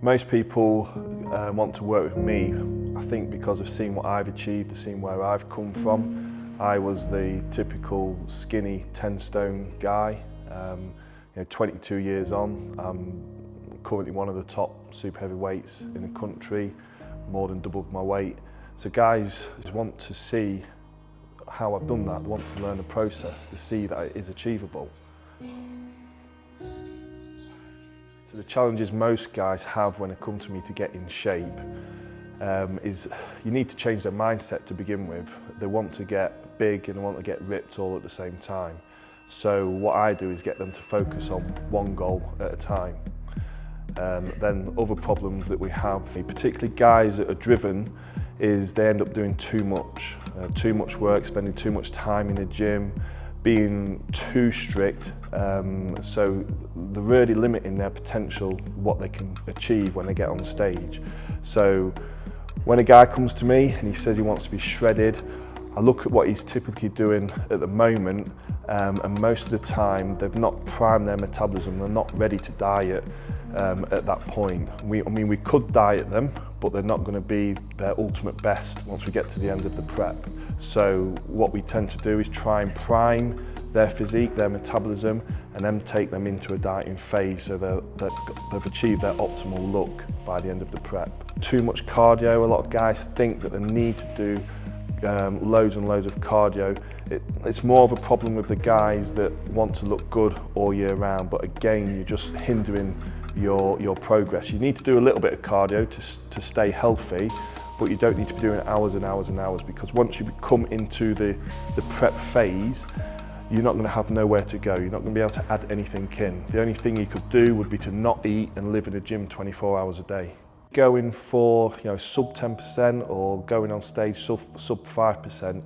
Most people want to work with me, I think, because of seeing what I've achieved, of seeing where I've come from. I was the typical skinny 10-stone guy. 22 years on, I'm currently one of the top super heavyweights in the country, more than doubled my weight. So guys want to see how I've done that, they want to learn the process, to see that it is achievable. So the challenges most guys have when they come to me to get in shape is you need to change their mindset to begin with. They want to get big and they want to get ripped all at the same time. So what I do is get them to focus on one goal at a time. Then other problems that we have, particularly guys that are driven, is they end up doing too much work, spending too much time in the gym, being too strict, so they're really limiting their potential, what they can achieve when they get on stage. So when a guy comes to me and he says he wants to be shredded, I look at what he's typically doing at the moment, and most of the time they've not primed their metabolism, they're not ready to diet at that point. We could diet them, but they're not going to be their ultimate best once we get to the end of the prep. So what we tend to do is try and prime their physique, their metabolism, and then take them into a dieting phase so they've achieved their optimal look by the end of the prep. Too much cardio, a lot of guys think that they need to do loads and loads of cardio. It's more of a problem with the guys that want to look good all year round, but again, you're just hindering your progress. You need to do a little bit of cardio to stay healthy, but you don't need to be doing hours and hours and hours, because once you come into the prep phase, you're not going to have nowhere to go. You're not going to be able to add anything in. The only thing you could do would be to not eat and live in a gym 24 hours a day. Going for sub 10% or going on stage sub 5%,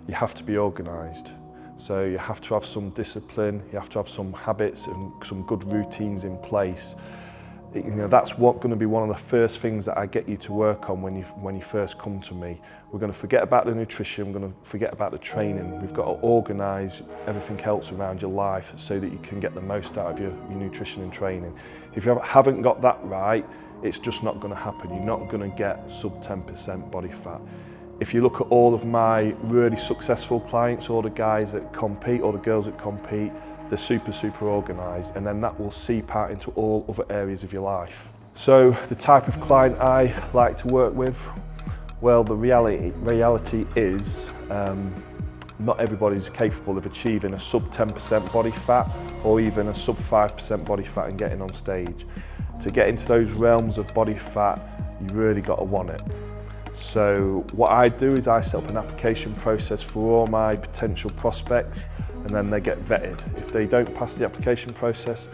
you have to be organised. So you have to have some discipline, you have to have some habits and some good routines in place. That's going to be one of the first things that I get you to work on when you first come to me. We're going to forget about the nutrition, we're going to forget about the training. We've got to organise everything else around your life so that you can get the most out of your nutrition and training. If you haven't got that right, it's just not going to happen. You're not going to get sub 10% body fat. If you look at all of my really successful clients, all the guys that compete, or the girls that compete, they're super organised, and then that will seep out into all other areas of your life. So the type of client I like to work with, well, the reality is not everybody's capable of achieving a sub 10% body fat or even a sub 5% body fat and getting on stage. To get into those realms of body fat, you really got to want it. So what I do is I set up an application process for all my potential prospects, and then they get vetted. If they don't pass the application process,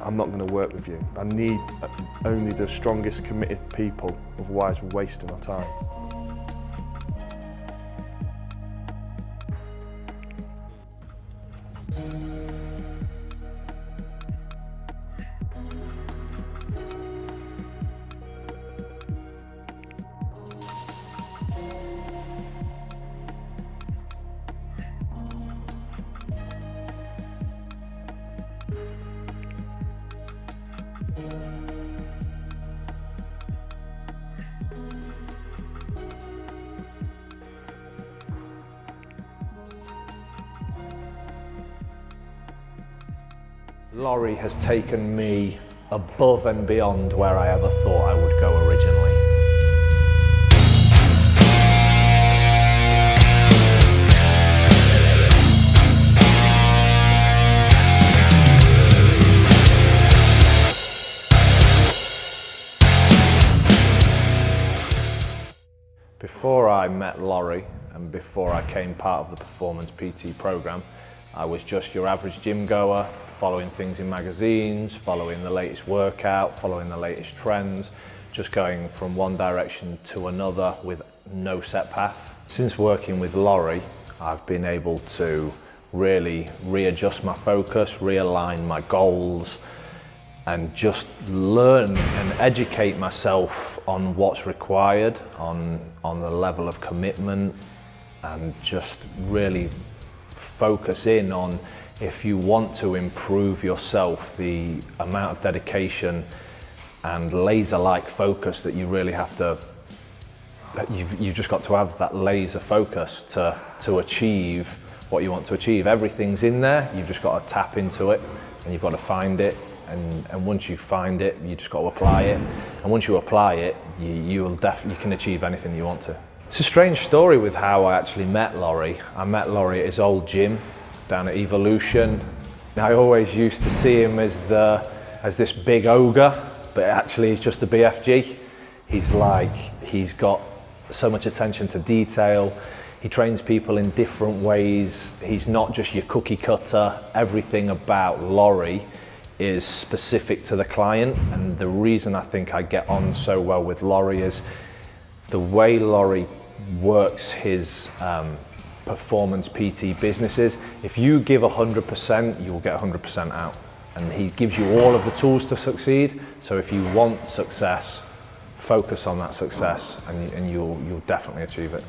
I'm not going to work with you. I need only the strongest committed people, otherwise we're wasting our time. Laurie has taken me above and beyond where I ever thought I would go originally. Before I met Laurie and before I became part of the Performance PT program, I was just your average gym goer, following things in magazines, following the latest workout, following the latest trends, just going from one direction to another with no set path. Since working with Laurie, I've been able to really readjust my focus, realign my goals, and just learn and educate myself on what's required, on the level of commitment, and just really focus in on if you want to improve yourself, the amount of dedication and laser-like focus that you really have to, you've just got to have that laser focus to achieve what you want to achieve. Everything's in there, you've just got to tap into it and you've got to find it, and once you find it, you just got to apply it, and once you apply it, you can achieve anything you want to. It's a strange story with how I actually met Laurie. I met Laurie at his old gym down at Evolution. I always used to see him as this big ogre, but actually he's just a BFG. He's got so much attention to detail. He trains people in different ways. He's not just your cookie cutter. Everything about Laurie is specific to the client, and the reason I think I get on so well with Laurie is the way Laurie works his performance PT businesses. If you give 100%, you will get 100% out, and he gives you all of the tools to succeed. So if you want success, focus on that success, and you'll definitely achieve it.